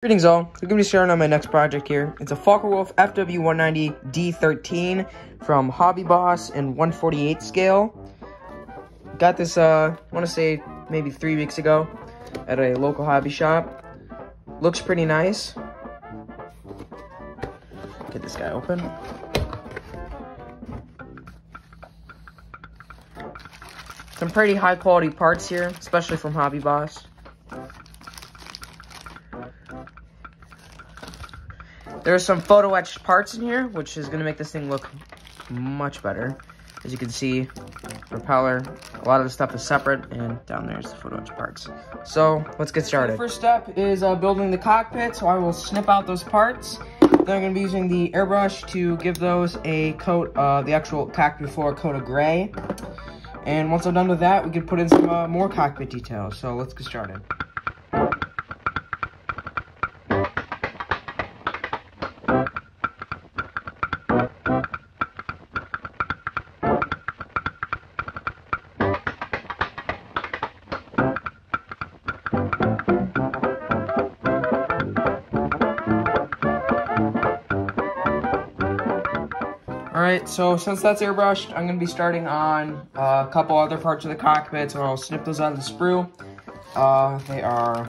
Greetings all, we're going to be starting on my next project here. It's a Boss FW190 D13 from Hobby Boss in 1/48 scale. Got this, I want to say maybe 3 weeks ago at a local hobby shop. Looks pretty nice. Get this guy open. Some pretty high quality parts here, especially from Hobby Boss. There's some photo etched parts in here, which is going to make this thing look much better. As you can see, propeller, a lot of the stuff is separate, and down there's the photo etched parts. So, let's get started. The first step is building the cockpit, so I will snip out those parts. Then I'm going to be using the airbrush to give those a coat, the actual cockpit floor coat of gray. And once I'm done with that, we can put in some more cockpit details. So, let's get started. Alright, so since that's airbrushed, I'm going to be starting on a couple other parts of the cockpit, so I'll snip those out of the sprue. They are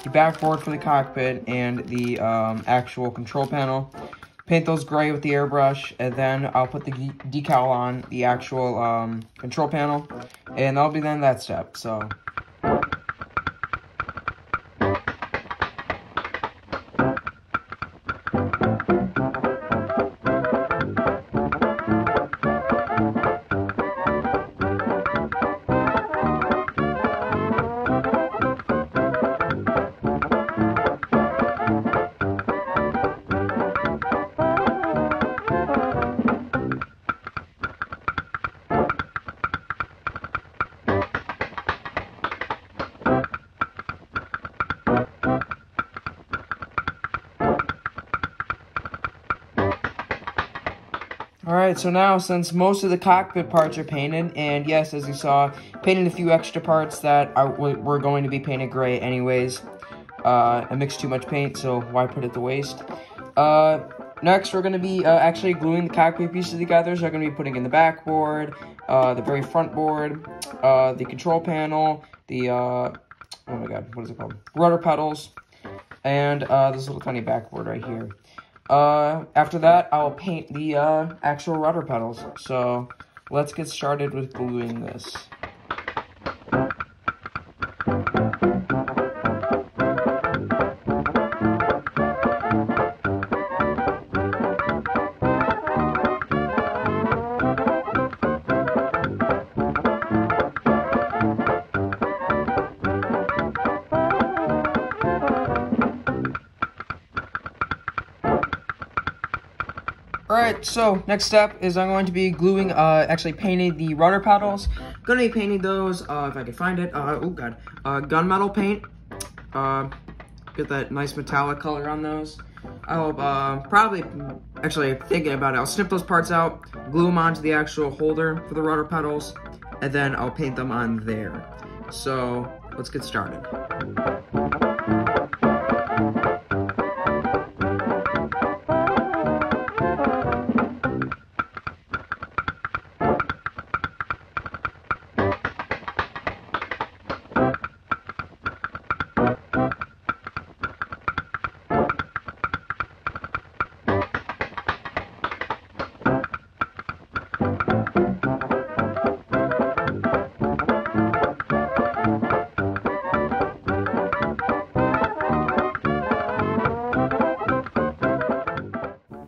the backboard for the cockpit and the actual control panel. Paint those gray with the airbrush, and then I'll put the decal on the actual control panel, and that'll be then that step, so... Alright, so now since most of the cockpit parts are painted, and yes, as you saw, painted a few extra parts that were going to be painted gray anyways. I mixed too much paint, so why put it to waste? Next, we're going to be actually gluing the cockpit pieces together, so I'm going to be putting in the backboard, the very front board, the control panel, the, oh my god, what is it called? Rudder pedals, and this little tiny backboard right here. After that, I'll paint the actual rudder pedals. So, let's get started with gluing this. Alright, so next step is I'm going to be gluing, actually painting the rudder pedals. I'm going to be painting those, if I can find it, oh god, gunmetal paint. Get that nice metallic color on those. I'll probably, actually thinking about it, I'll snip those parts out, glue them onto the actual holder for the rudder pedals, and then I'll paint them on there. So, let's get started.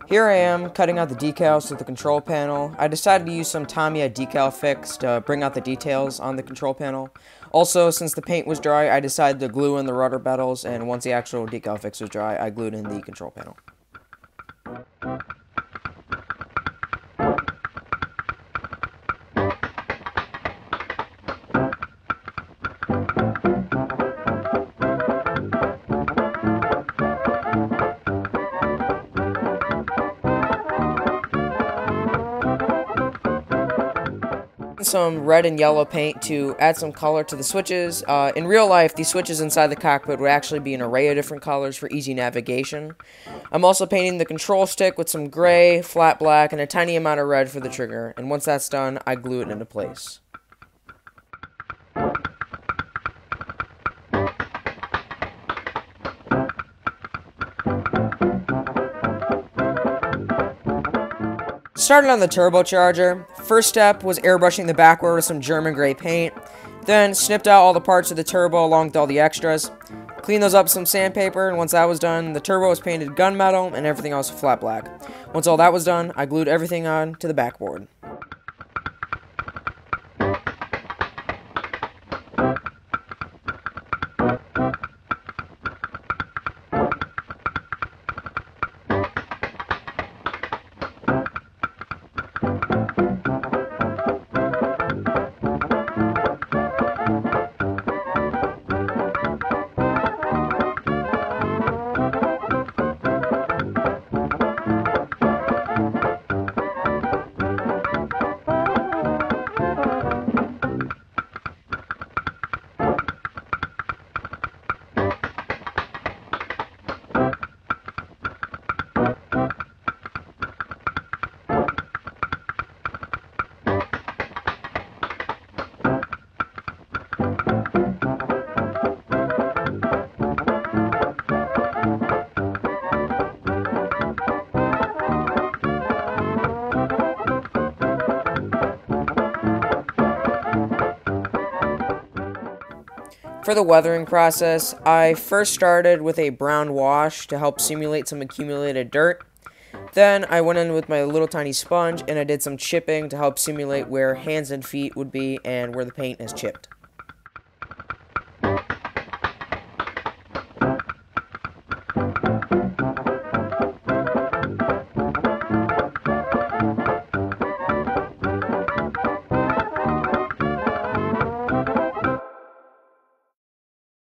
Here I am, cutting out the decals to the control panel. I decided to use some Tamiya decal fix to bring out the details on the control panel. Also, since the paint was dry, I decided to glue in the rudder pedals, and once the actual decal fix was dry, I glued in the control panel. some red and yellow paint to add some color to the switches. In real life, these switches inside the cockpit would actually be an array of different colors for easy navigation. I'm also painting the control stick with some gray, flat black, and a tiny amount of red for the trigger. And once that's done, I glue it into place. Started on the turbocharger. First step was airbrushing the backboard with some German gray paint. Then snipped out all the parts of the turbo along with all the extras. Cleaned those up with some sandpaper, and once that was done, the turbo was painted gunmetal and everything else flat black. Once all that was done, I glued everything on to the backboard. For the weathering process, I first started with a brown wash to help simulate some accumulated dirt. Then I went in with my little tiny sponge and I did some chipping to help simulate where hands and feet would be and where the paint is chipped.